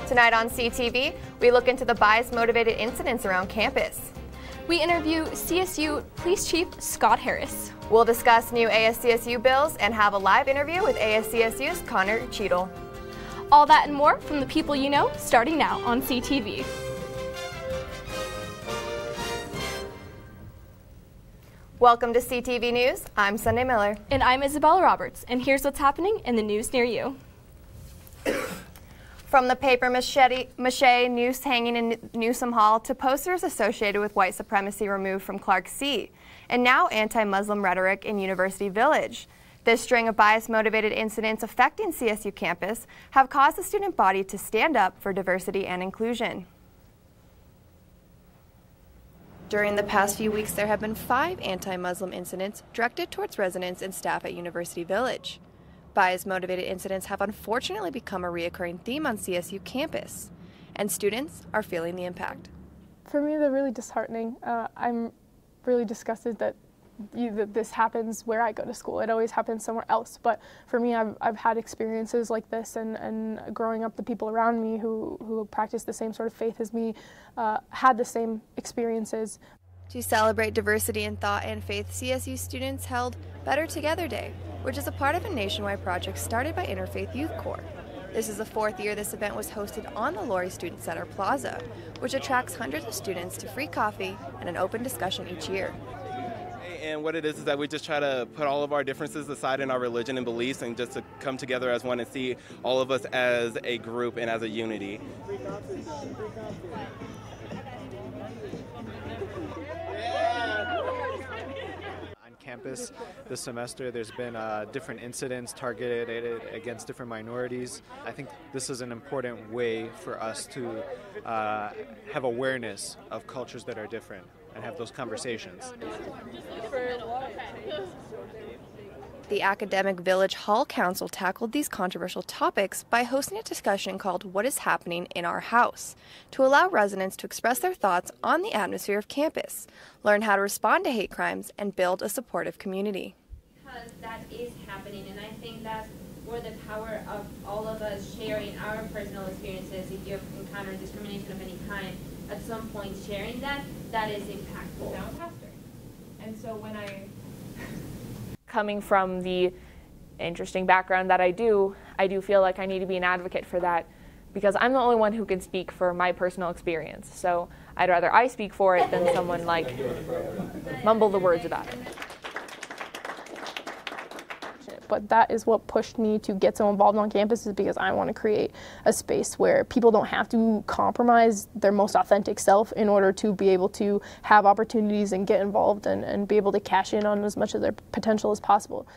Tonight on CTV, we look into the bias-motivated incidents around campus. We interview CSU Police Chief Scott Harris. We'll discuss new ASCSU bills and have a live interview with ASCSU's Connor Cheadle. All that and more from the people you know, starting now on CTV. Welcome to CTV News. I'm Sunday Miller. And I'm Isabella Roberts, and here's what's happening in the news near you. From the paper mache noose hanging in Newsom Hall to posters associated with white supremacy removed from Clark C, and now anti-Muslim rhetoric in University Village. This string of bias-motivated incidents affecting CSU campus have caused the student body to stand up for diversity and inclusion. During the past few weeks, there have been 5 anti-Muslim incidents directed towards residents and staff at University Village. Bias-motivated incidents have unfortunately become a reoccurring theme on CSU campus, and students are feeling the impact. For me, they're really disheartening. I'm really disgusted that this happens where I go to school. It always happens somewhere else, but for me, I've had experiences like this, and growing up, the people around me who practice the same sort of faith as me had the same experiences. To celebrate diversity in thought and faith, CSU students held Better Together Day, which is a part of a nationwide project started by Interfaith Youth Corps. This is the 4th year this event was hosted on the Laurie Student Center Plaza, which attracts hundreds of students to free coffee and an open discussion each year. And what it is that we just try to put all of our differences aside in our religion and beliefs and just to come together as one and see all of us as a group and as a unity. On campus this semester, there's been different incidents targeted against different minorities. I think this is an important way for us to have awareness of cultures that are different and have those conversations. The Academic Village Hall Council tackled these controversial topics by hosting a discussion called What is Happening in Our House, to allow residents to express their thoughts on the atmosphere of campus, learn how to respond to hate crimes, and build a supportive community. Because that is happening, and I think that's where the power of all of us sharing our personal experiences, if you've encountered discrimination of any kind, at some point sharing that is impactful. I'm a pastor, and so when coming from the interesting background that I do feel like I need to be an advocate for that, because I'm the only one who can speak for my personal experience. So I'd rather I speak for it than someone like mumble the words about it. But that is what pushed me to get so involved on campus, is because I want to create a space where people don't have to compromise their most authentic self in order to be able to have opportunities and get involved and be able to cash in on as much of their potential as possible.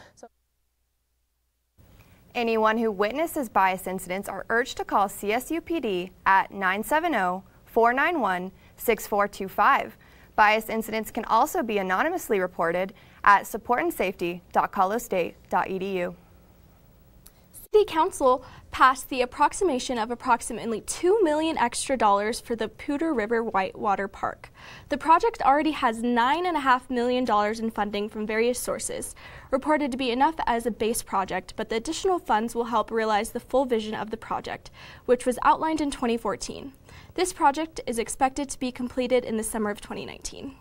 Anyone who witnesses bias incidents are urged to call CSU PD at 970-491-6425. Bias incidents can also be anonymously reported at supportandsafety.colostate.edu. City Council passed the approximation of approximately $2 million extra for the Poudre River Whitewater Park. The project already has $9.5 million in funding from various sources, reported to be enough as a base project, but the additional funds will help realize the full vision of the project, which was outlined in 2014. This project is expected to be completed in the summer of 2019.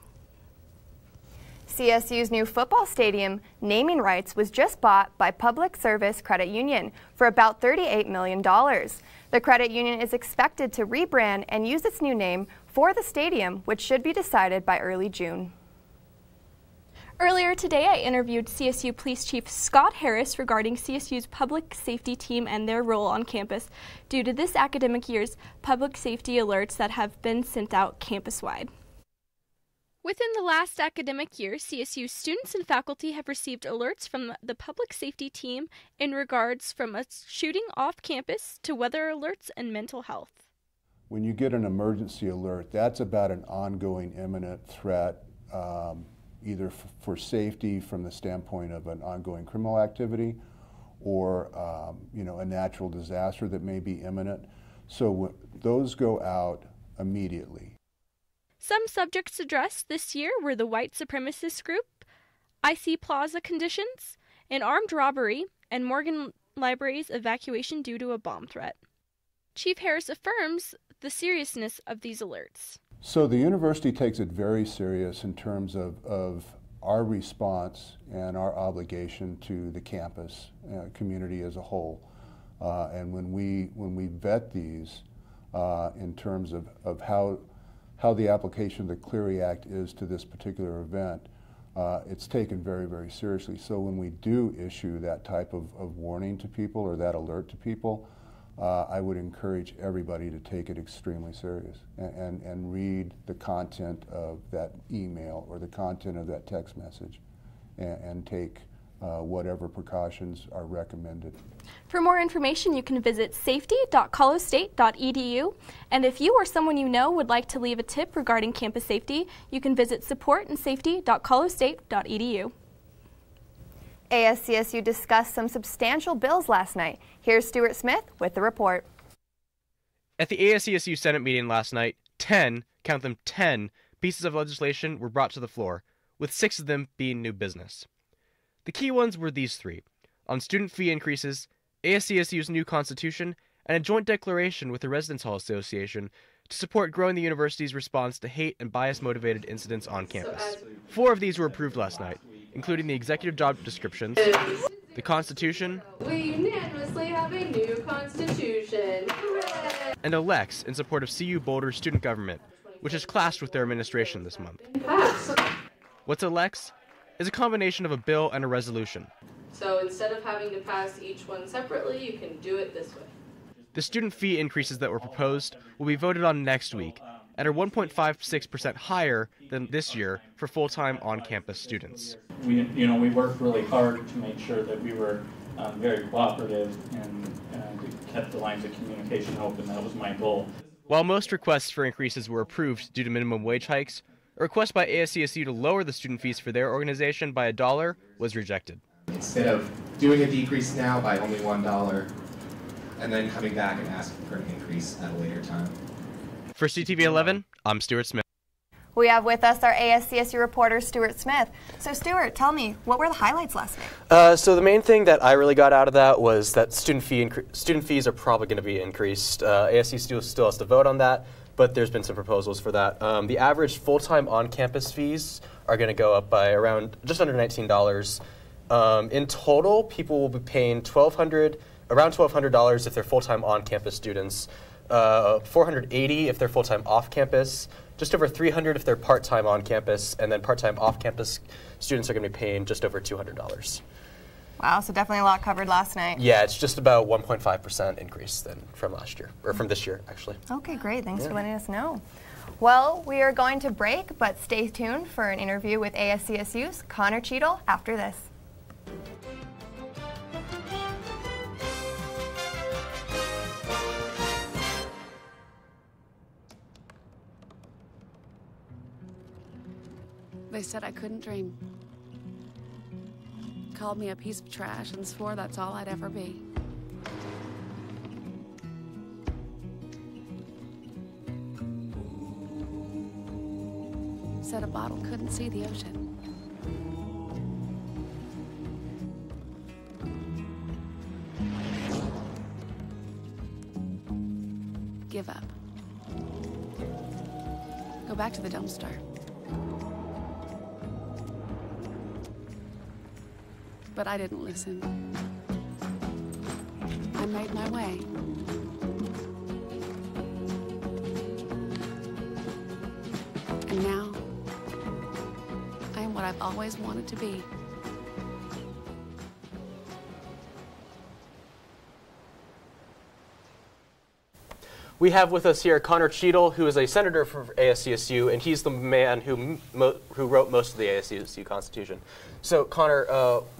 CSU's new football stadium naming rights was just bought by Public Service Credit Union for about $38 million. The credit union is expected to rebrand and use its new name for the stadium, which should be decided by early June. Earlier today, I interviewed CSU Police Chief Scott Harris regarding CSU's public safety team and their role on campus due to this academic year's public safety alerts that have been sent out campus-wide. Within the last academic year, CSU students and faculty have received alerts from the public safety team in regards from a shooting off campus to weather alerts and mental health. When you get an emergency alert, that's about an ongoing imminent threat, either for safety from the standpoint of an ongoing criminal activity or a natural disaster that may be imminent. So those go out immediately. Some subjects addressed this year were the white supremacist group, IC Plaza conditions, an armed robbery, and Morgan Library's evacuation due to a bomb threat. Chief Harris affirms the seriousness of these alerts. So the university takes it very serious in terms of our response and our obligation to the campus community as a whole. And when we vet these in terms of how the application of the Clery Act is to this particular event, it's taken very, very seriously. So when we do issue that type of warning to people or that alert to people, I would encourage everybody to take it extremely serious and read the content of that email or the content of that text message and take whatever precautions are recommended. For more information, you can visit safety.colostate.edu. And if you or someone you know would like to leave a tip regarding campus safety, you can visit supportandsafety.colostate.edu. ASCSU discussed some substantial bills last night. Here's Stuart Smith with the report. At the ASCSU Senate meeting last night, 10, count them 10, pieces of legislation were brought to the floor, with 6 of them being new business. The key ones were these 3, on student fee increases, ASCSU's new constitution, and a joint declaration with the Residence Hall Association to support growing the university's response to hate and bias-motivated incidents on campus. 4 of these were approved last night, including the executive job descriptions, the Constitution, we unanimously have a new Constitution. Hooray! and a Lex in support of CU Boulder's student government, which has clashed with their administration this month. What's a Lex? Is a combination of a bill and a resolution. So instead of having to pass each one separately, you can do it this way. The student fee increases that were proposed will be voted on next week and are 1.56% higher than this year for full-time on-campus students. We worked really hard to make sure that we were very cooperative and kept the lines of communication open. That was my goal. While most requests for increases were approved due to minimum wage hikes, a request by ASCSU to lower the student fees for their organization by $1 was rejected. Instead of doing a decrease now by only $1 and then coming back and asking for an increase at a later time. For CTV 11, I'm Stuart Smith. We have with us our ASCSU reporter, Stuart Smith. So Stuart, tell me, what were the highlights last night? So the main thing that I really got out of that was that student fees are probably going to be increased. ASCSU still has to vote on that, but there's been some proposals for that. The average full-time on-campus fees are going to go up by around just under $19. In total, people will be paying around $1,200 if they're full-time on-campus students, $480 if they're full-time off-campus, just over $300 if they're part-time on-campus, and then part-time off-campus students are going to be paying just over $200. Wow, so definitely a lot covered last night. Yeah, it's just about 1.5% increase than from last year, or from this year, actually. Okay, great. Thanks for letting us know. Well, we are going to break, but stay tuned for an interview with ASCSU's Connor Cheadle after this. They said I couldn't dream. Called me a piece of trash and swore that's all I'd ever be. Said a bottle couldn't see the ocean. Give up. Go back to the dumpster. But I didn't listen. I made my way. And now, I am what I've always wanted to be. We have with us here Connor Cheadle, who is a senator for ASCSU, and he's the man who wrote most of the ASCSU Constitution. So, Connor,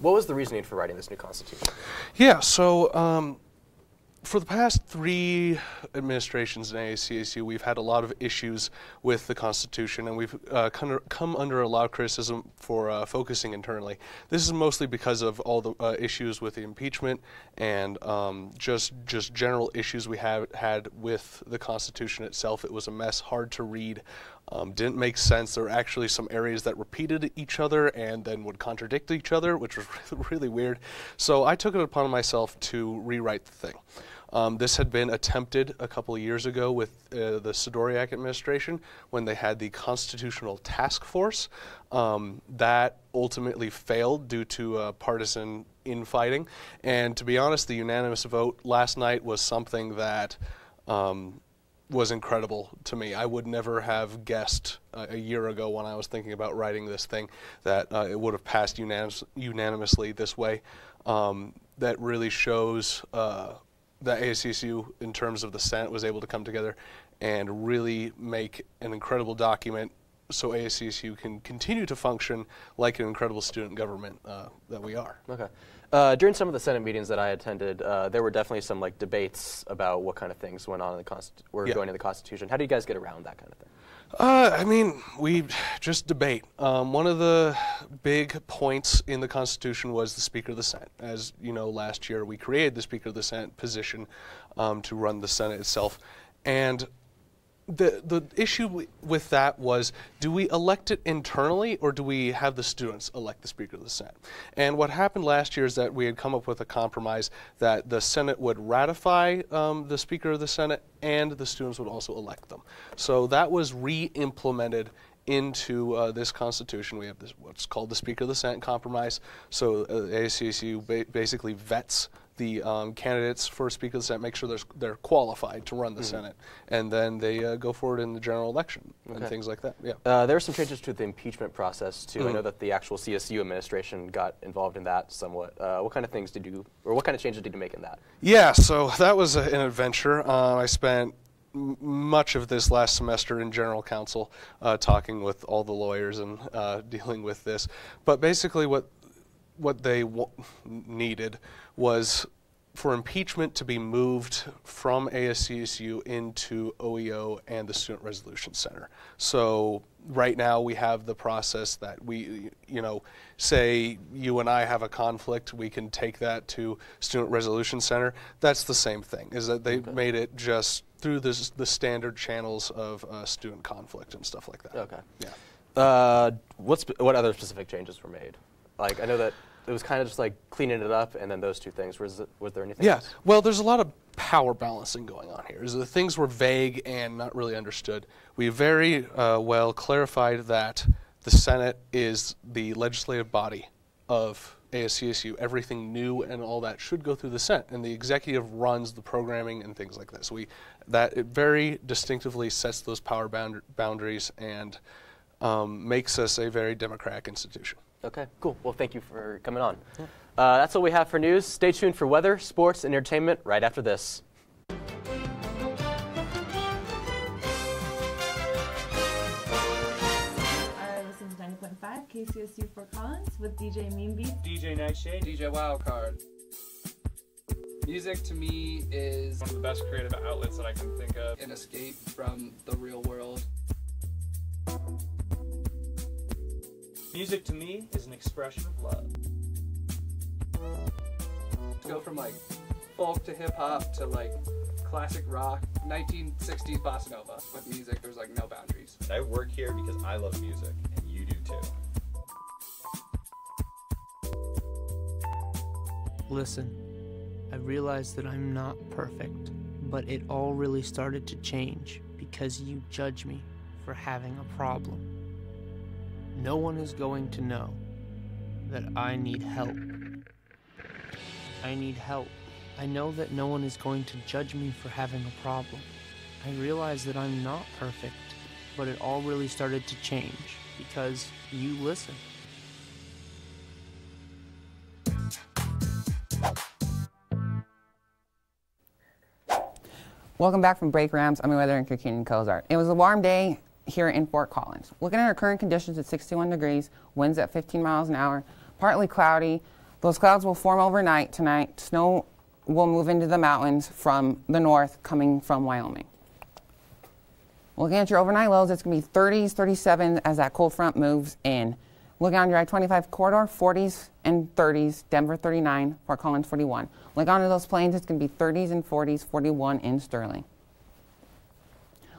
what was the reasoning for writing this new Constitution? Yeah, so for the past 3 administrations in ASCSU, we've had a lot of issues with the Constitution, and we've come under a lot of criticism for focusing internally. This is mostly because of all the issues with the impeachment and just general issues we had with the Constitution itself. It was a mess, hard to read, didn't make sense. There were actually some areas that repeated each other and then would contradict each other, which was really weird. So I took it upon myself to rewrite the thing. This had been attempted a couple of years ago with the Sidoriak administration when they had the Constitutional Task Force. That ultimately failed due to partisan infighting. And to be honest, the unanimous vote last night was something that was incredible to me. I would never have guessed a year ago when I was thinking about writing this thing that it would have passed unanimously this way. That really shows that ASCSU, in terms of the Senate, was able to come together and really make an incredible document so ASCSU can continue to function like an incredible student government that we are. Okay. During some of the Senate meetings that I attended, there were definitely some debates about what kind of things went on in the going in the Constitution. How do you guys get around that kind of thing? I mean, we just debate. One of the big points in the Constitution was the Speaker of the Senate. As you know, last year we created the Speaker of the Senate position to run the Senate itself. And the issue with that was, do we elect it internally or do we have the students elect the Speaker of the Senate? And what happened last year is that we had come up with a compromise that the Senate would ratify the Speaker of the Senate and the students would also elect them. So that was re-implemented into this Constitution. We have this what's called the Speaker of the Senate compromise. So ASCSU basically vets the candidates for Speaker of the Senate, make sure they're qualified to run the Senate, and then they go forward in the general election and things like that. Yeah. There were some changes to the impeachment process too. I know that the actual CSU administration got involved in that somewhat. What kind of things did you, or what kind of changes did you make in that? Yeah, so that was an adventure. I spent much of this last semester in general counsel talking with all the lawyers and dealing with this. But basically what they needed was for impeachment to be moved from ASCSU into OEO and the Student Resolution Center. So right now we have the process that we, say you and I have a conflict, we can take that to Student Resolution Center. That's the same thing, is that they made it just through the standard channels of student conflict and stuff like that. Okay. Yeah. What other specific changes were made? I know that it was kind of just cleaning it up, and then those two things. Was there anything else? Well, there's a lot of power balancing going on here. The things were vague and not really understood. We very well clarified that the Senate is the legislative body of ASCSU. Everything new and all that should go through the Senate, and the executive runs the programming and things like that. So it very distinctively sets those power boundaries and makes us a very democratic institution. Okay, cool. Well, thank you for coming on. Yeah. That's all we have for news. Stay tuned for weather, sports, and entertainment right after this. This is 90.5 KCSU Fort Collins with DJ Meanbeat, DJ Nightshade, DJ Wildcard. Music to me is one of the best creative outlets that I can think of. An escape from the real world. Music to me is an expression of love. To go from folk to hip hop to classic rock, 1960s bossa nova. With music, there's no boundaries. I work here because I love music, and you do too. Listen, I realize that I'm not perfect, but it all really started to change because you judge me for having a problem. No one is going to know that I need help. I need help. I know that no one is going to judge me for having a problem. I realize that I'm not perfect, but it all really started to change because you listen. Welcome back from break rams. I'm Weather Anchor Keenan Cozart. It was a warm day here in Fort Collins. Looking at our current conditions at 61 degrees, winds at 15 miles an hour, partly cloudy. Those clouds will form overnight tonight. Snow will move into the mountains from the north, coming from Wyoming. Looking at your overnight lows, it's going to be 30s, 37 as that cold front moves in. Looking on your I-25 corridor, 40s and 30s, Denver 39, Fort Collins 41. Look onto those plains, it's going to be 30s and 40s, 41 in Sterling.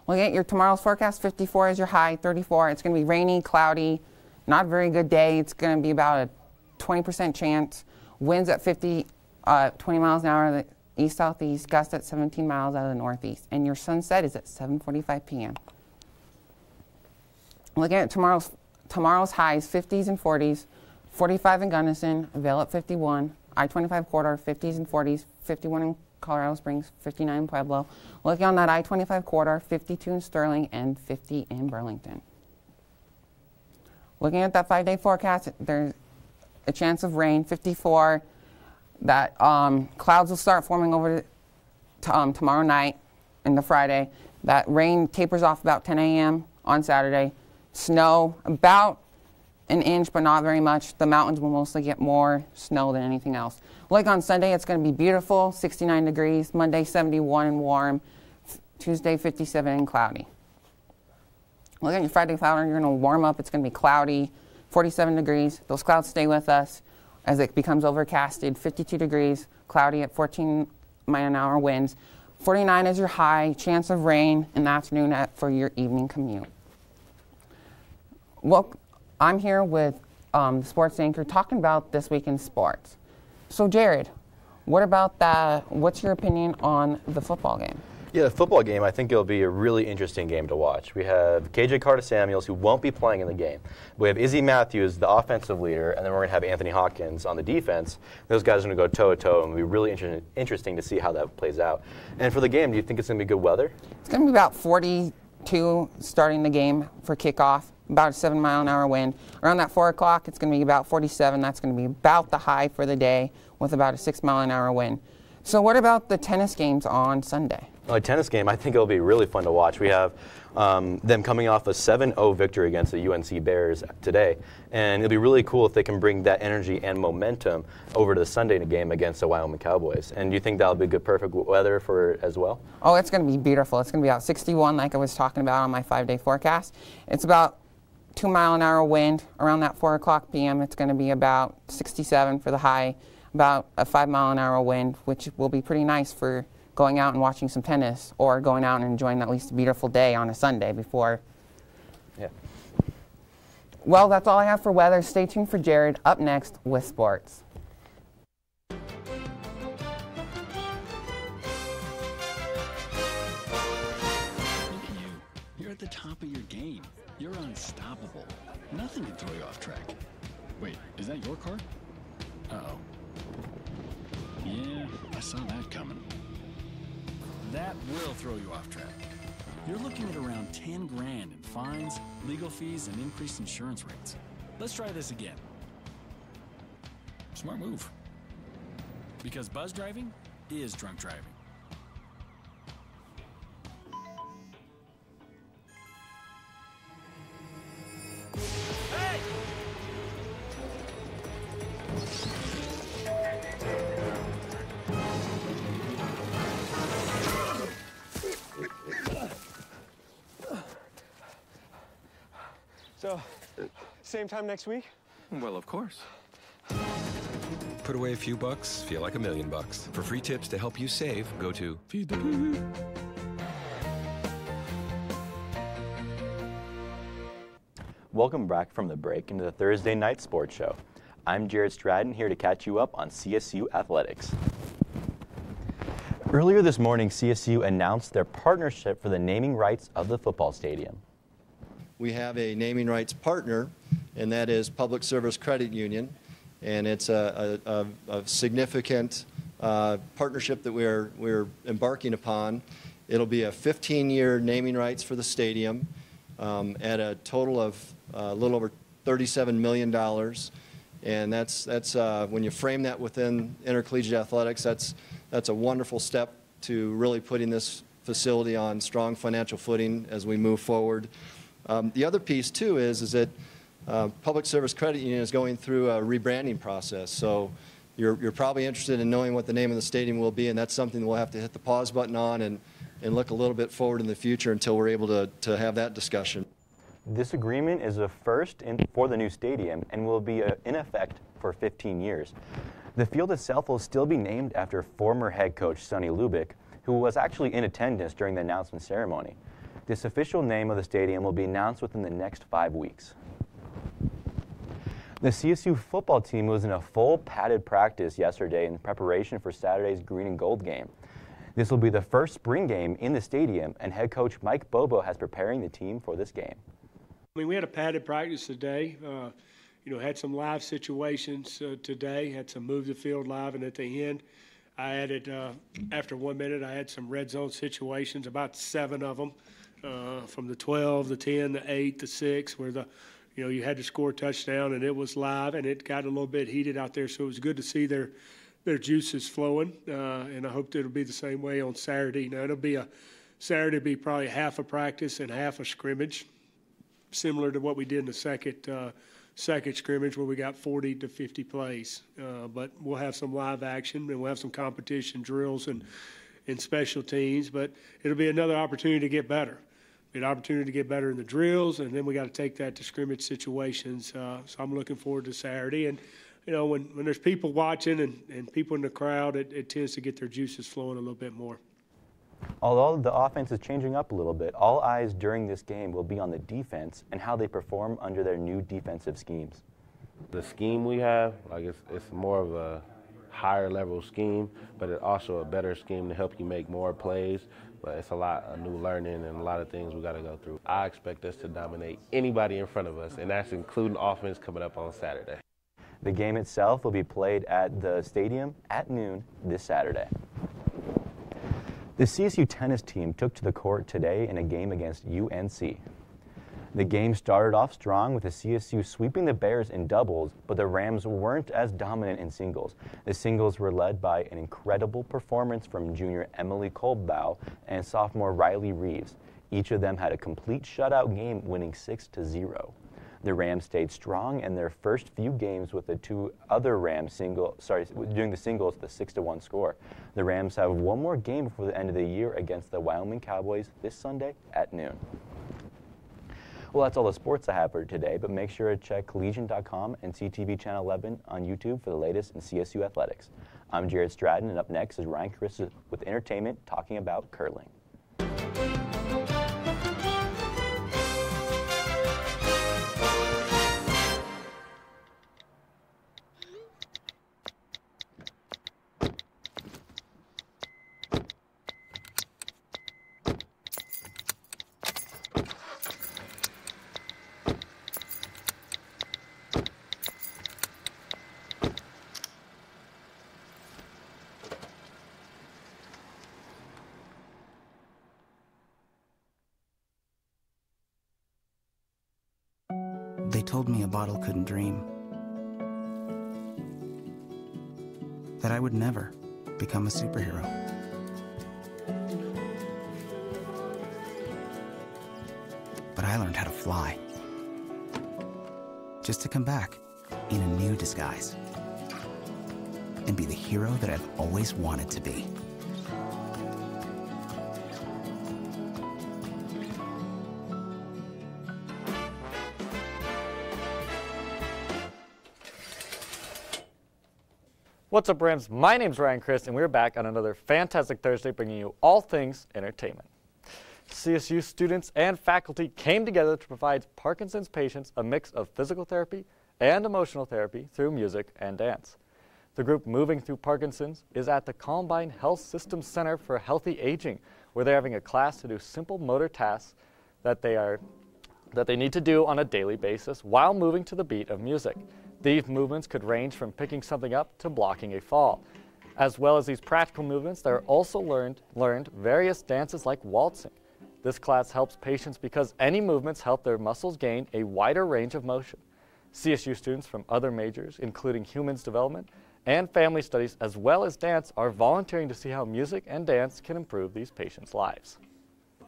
Looking at your tomorrow's forecast, 54 is your high, 34. It's going to be rainy, cloudy, not a very good day. It's going to be about a 20% chance. Winds at 20 miles an hour east-southeast, gusts at 17 miles out of the northeast. And your sunset is at 7:45 p.m. Looking at tomorrow's highs, 50s and 40s, 45 in Gunnison, Vail at 51, I-25 corridor, 50s and 40s, 51 in Colorado Springs, 59 in Pueblo. Looking on that I-25 corridor, 52 in Sterling and 50 in Burlington. Looking at that 5-day forecast, there's a chance of rain, 54. That clouds will start forming over tomorrow night into Friday. That rain tapers off about 10 a.m. on Saturday. Snow about an inch, but not very much. The mountains will mostly get more snow than anything else. Like on Sunday, it's going to be beautiful, 69 degrees. Monday, 71 and warm. Tuesday, 57 and cloudy. Look at your Friday calendar. You're going to warm up. It's going to be cloudy, 47 degrees. Those clouds stay with us as it becomes overcasted. 52 degrees, cloudy at 14-mile-an-hour winds. 49 is your high. Chance of rain in the afternoon for your evening commute. Well, I'm here with the sports anchor talking about this week in sports. So, Jared, what about that? What's your opinion on the football game? Yeah, the football game, I think it'll be a really interesting game to watch. We have KJ Carter-Samuels, who won't be playing in the game. We have Izzy Matthews, the offensive leader, and then we're going to have Anthony Hawkins on the defense. Those guys are going to go toe-to-toe, and it'll be really interesting to see how that plays out. And for the game, do you think it's going to be good weather? It's going to be about 42 starting the game for kickoff, about a 7-mile-an-hour wind. Around that 4 o'clock, it's going to be about 47. That's going to be about the high for the day with about a 6-mile-an-hour wind. So what about the tennis games on Sunday? Well, a tennis game, I think it'll be really fun to watch. We have them coming off a 7-0 victory against the UNC Bears today, and it'll be really cool if they can bring that energy and momentum over to the Sunday game against the Wyoming Cowboys. And do you think that'll be good, perfect weather for as well? Oh, it's going to be beautiful. It's going to be about 61, like I was talking about on my 5-day forecast. It's about 2-mile-an-hour wind. Around that 4 o'clock p.m., it's going to be about 67 for the high, about a 5-mile-an-hour wind, which will be pretty nice for going out and watching some tennis or going out and enjoying at least a beautiful day on a Sunday before. Yeah. Well, that's all I have for weather. Stay tuned for Jared up next with sports. Look at you. You're at the top of your game. You're unstoppable. Nothing can throw you off track. Wait, is that your car? Uh-oh. Yeah, I saw that coming. That will throw you off track. You're looking at around 10 grand in fines, legal fees, and increased insurance rates. Let's try this again. Smart move. Because buzz driving is drunk driving. So, same time next week? Well, of course. Put away a few bucks, feel like $1 million. For free tips to help you save, go to Feed the Beat. Welcome back from the break into the Thursday Night Sports Show. I'm Jared Stratton, here to catch you up on CSU athletics. Earlier this morning, CSU announced their partnership for the naming rights of the football stadium. We have a naming rights partner, and that is Public Service Credit Union, and it's a significant partnership that we're embarking upon. It'll be a 15-year naming rights for the stadium at a total of a little over $37 million, and that's when you frame that within intercollegiate athletics, that's a wonderful step to really putting this facility on strong financial footing as we move forward. The other piece, too, is that Public Service Credit Union is going through a rebranding process. So you're probably interested in knowing what the name of the stadium will be, and that's something we'll have to hit the pause button on and look a little bit forward in the future until we're able to have that discussion. This agreement is a first for the new stadium and will be in effect for 15 years. The field itself will still be named after former head coach Sonny Lubick, who was actually in attendance during the announcement ceremony. This official name of the stadium will be announced within the next 5 weeks. The CSU football team was in a full padded practice yesterday in preparation for Saturday's green and gold game. This will be the first spring game in the stadium, and head coach Mike Bobo has preparing the team for this game. I mean, we had a padded practice today. Had some live situations today, had some move the field live, and at the end, I added, after 1 minute, I had some red zone situations, about 7 of them, from the 12, the 10, the 8, the 6, where you had to score a touchdown, and it was live, and it got a little bit heated out there, so it was good to see their juices flowing, and I hope it'll be the same way on Saturday. Now, Saturday will be probably half a practice and half a scrimmage, similar to what we did in the second scrimmage where we got 40 to 50 plays. But we'll have some live action, and we'll have some competition drills and special teams, but it'll be another opportunity to get better. An opportunity to get better in the drills, and then we got to take that to scrimmage situations. So I'm looking forward to Saturday. And, when there's people watching and people in the crowd, it tends to get their juices flowing a little bit more. Although the offense is changing up a little bit, all eyes during this game will be on the defense and how they perform under their new defensive schemes. The scheme we have, it's more of a higher level scheme, but it's also a better scheme to help you make more plays. But it's a lot of new learning and a lot of things we got to go through. I expect us to dominate anybody in front of us, and that's including offense coming up on Saturday. The game itself will be played at the stadium at noon this Saturday. The CSU tennis team took to the court today in a game against UNC. The game started off strong with the CSU sweeping the Bears in doubles, but the Rams weren't as dominant in singles. The singles were led by an incredible performance from junior Emily Kolbau and sophomore Riley Reeves. Each of them had a complete shutout game, winning 6-0. The Rams stayed strong in their first few games with the 2 other Rams doing the singles, the 6-1 score. The Rams have one more game before the end of the year against the Wyoming Cowboys this Sunday at noon. Well, that's all the sports I have for today, but make sure to check Legion.com and CTV Channel 11 on YouTube for the latest in CSU athletics. I'm Jared Stratton, and up next is Ryan Chris with entertainment talking about curling. They told me a bottle couldn't dream. That I would never become a superhero. But I learned how to fly. Just to come back in a new disguise. And be the hero that I've always wanted to be. What's up, Rams? My name's Ryan Chris, and we're back on another fantastic Thursday bringing you all things entertainment. CSU students and faculty came together to provide Parkinson's patients a mix of physical therapy and emotional therapy through music and dance. The group Moving Through Parkinson's is at the Columbine Health Systems Center for Healthy Aging, where they're having a class to do simple motor tasks that they need to do on a daily basis while moving to the beat of music. These movements could range from picking something up to blocking a fall. As well as these practical movements, they're also learned various dances like waltzing. This class helps patients because any movements help their muscles gain a wider range of motion. CSU students from other majors, including humans development and family studies, as well as dance, are volunteering to see how music and dance can improve these patients' lives.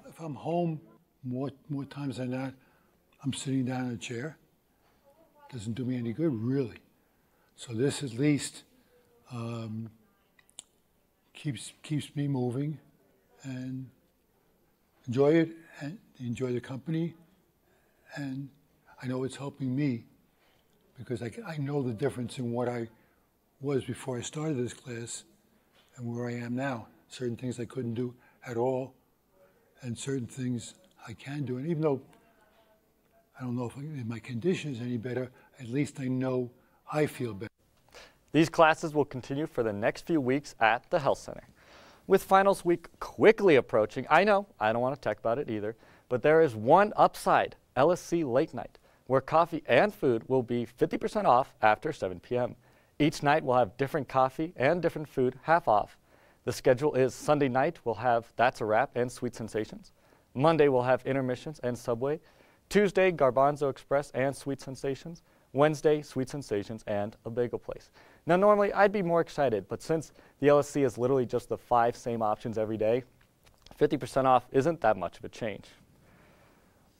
If I'm home more times than not, I'm sitting down in a chair. Doesn't do me any good, really. So this at least keeps me moving and enjoy it and enjoy the company. And I know it's helping me because I know the difference in what I was before I started this class and where I am now. Certain things I couldn't do at all and certain things I can do. And even though I don't know if my condition is any better. At least I know I feel better. These classes will continue for the next few weeks at the Health Center. With finals week quickly approaching, I know, I don't want to talk about it either, but there is one upside, LSC Late Night, where coffee and food will be 50% off after 7 p.m. Each night will have different coffee and different food half off. The schedule is Sunday night we'll have That's a Wrap and Sweet Sensations. Monday we'll have Intermissions and Subway. Tuesday, Garbanzo Express and Sweet Sensations. Wednesday, Sweet Sensations and a bagel place. Now normally I'd be more excited, but since the LSC is literally just the 5 same options every day, 50% off isn't that much of a change.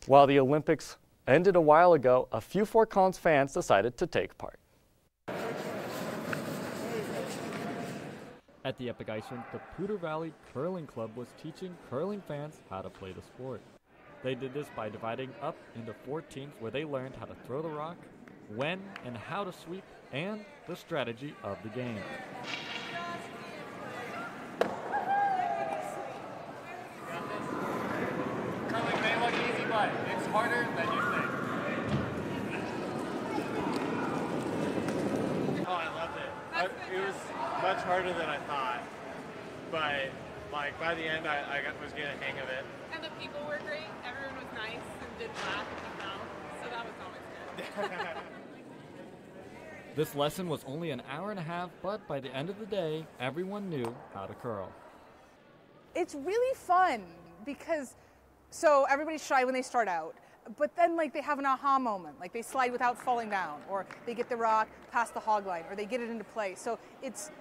While the Olympics ended a while ago, a few Fort Collins fans decided to take part. At the Epic Ice Rink, the Poudre Valley Curling Club was teaching curling fans how to play the sport. They did this by dividing up into 4 teams where they learned how to throw the rock, when and how to sweep, and the strategy of the game. Curling may look easy, but it's harder than you think. Oh, I loved it. It was much harder than I thought, but like by the end, I was getting a hang of it. And the people were great. Everyone was nice and did laugh at the mouth, so that was always good. This lesson was only an hour and a half, but by the end of the day, everyone knew how to curl. It's really fun because, so everybody's shy when they start out, but then like they have an aha moment, like they slide without falling down, or they get the rock past the hog line, or they get it into play. So it's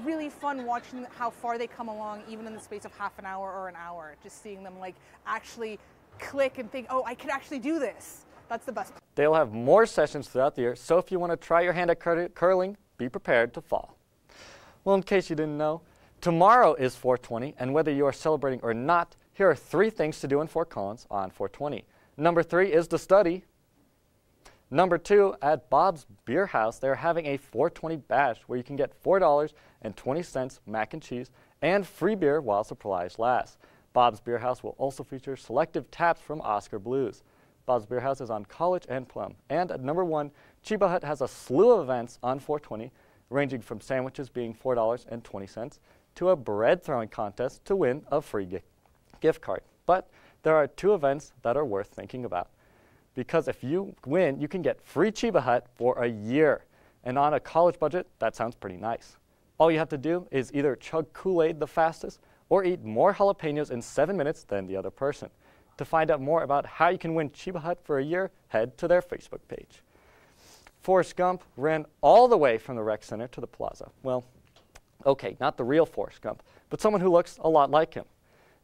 really fun watching how far they come along, even in the space of half an hour or an hour, just seeing them like actually click and think, oh, I could actually do this. That's the best. They'll have more sessions throughout the year, so if you want to try your hand at curling, be prepared to fall. Well, in case you didn't know, tomorrow is 420, and whether you are celebrating or not, here are 3 things to do in Fort Collins on 420. Number 3 is to study. Number 2, at Bob's Beer House, they're having a 420 bash where you can get $4.20 mac and cheese and free beer while supplies last. Bob's Beer House will also feature selective taps from Oscar Blues. Bob's Beer House is on College and Plum. And at number 1, Chiba Hut has a slew of events on 420, ranging from sandwiches being $4.20 to a bread throwing contest to win a free gift card. But there are 2 events that are worth thinking about. Because if you win, you can get free Chiba Hut for a year. And on a college budget, that sounds pretty nice. All you have to do is either chug Kool-Aid the fastest or eat more jalapenos in 7 minutes than the other person. To find out more about how you can win Chiba Hut for a year, head to their Facebook page. Forrest Gump ran all the way from the rec center to the plaza. Well, okay, not the real Forrest Gump, but someone who looks a lot like him.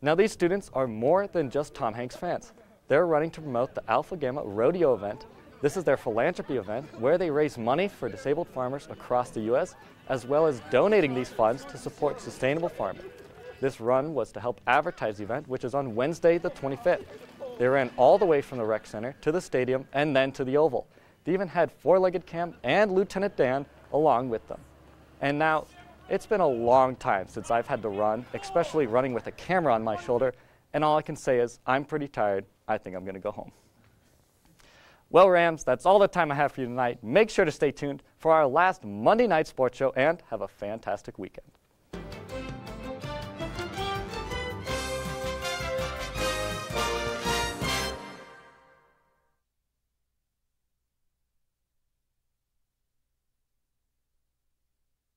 Now these students are more than just Tom Hanks fans. They're running to promote the Alpha Gamma Rodeo event. This is their philanthropy event where they raise money for disabled farmers across the U.S., as well as donating these funds to support sustainable farming. This run was to help advertise the event, which is on Wednesday the 25th. They ran all the way from the rec center to the stadium and then to the Oval. They even had 4-legged Cam and Lieutenant Dan along with them. And now, it's been a long time since I've had to run, especially running with a camera on my shoulder, and all I can say is, I'm pretty tired. I think I'm going to go home. Well, Rams, that's all the time I have for you tonight. Make sure to stay tuned for our last Monday night sports show and have a fantastic weekend.